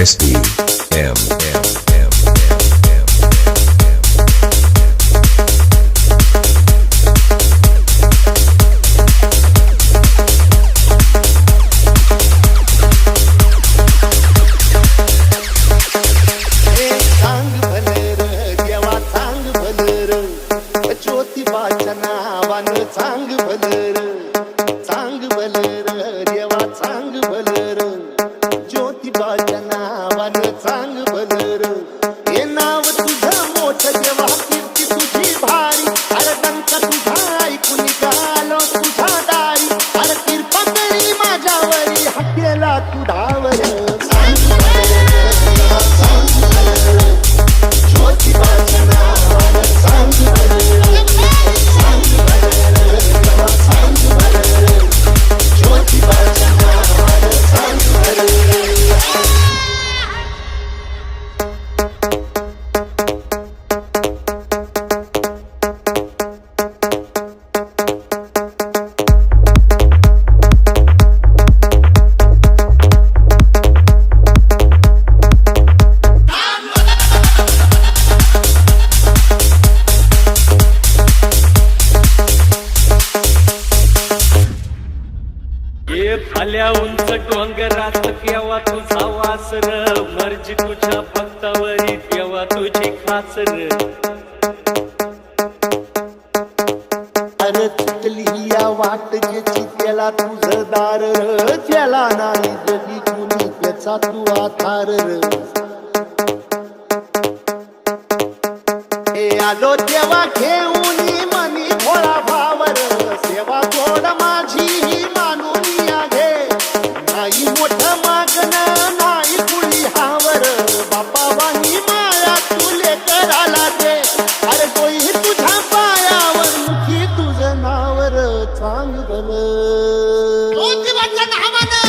SBM. ज्योतिबाच्या नावानं चांग भलर, चांग भलर देवा चांग भलर, ज्योतिबाच्या नावानं चांग भलर. हे नाव तुझं मोठं देवा कीर्ती तुझी भारी, अरे डंका तुझा ऐकून आलो तुझा दारी, अरे कृपा करी माझ्यावरी हाकेला तू धावर. चांग भलर देवा चांग भलर, ज्योतिबाच्या नावानं चांग भलर. आल्या उंच डोंगरात केव्हा तुझा वासर, मर्जी तुझ्या भक्तावरी केव्हा तुझी खासर. अरे चुकली या वाट ज्याची त्याला तुझं दार, त्याला नाही जगी कुणी त्याचा तू आधार. हे आलो तेव्हा घेऊन मनी भोळा भावर, सेवा थोड माझी ही मानून या घे. नाही मोठं मागणं नाही कुणी हावर, बापा वाणी माया तुले कराला दे. अरे तोही तुझ्या पायावर मुखी तुझं नावर. चांग भलं ज्योतिबाच्या नावानं,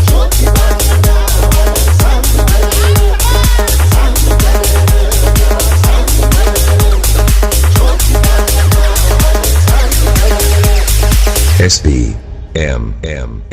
ज्योतिबाच्या नावानं चांग भलं, चांग भलं, चांग भलं, ज्योतिबाच्या नावानं चांग भलं. SBM. M.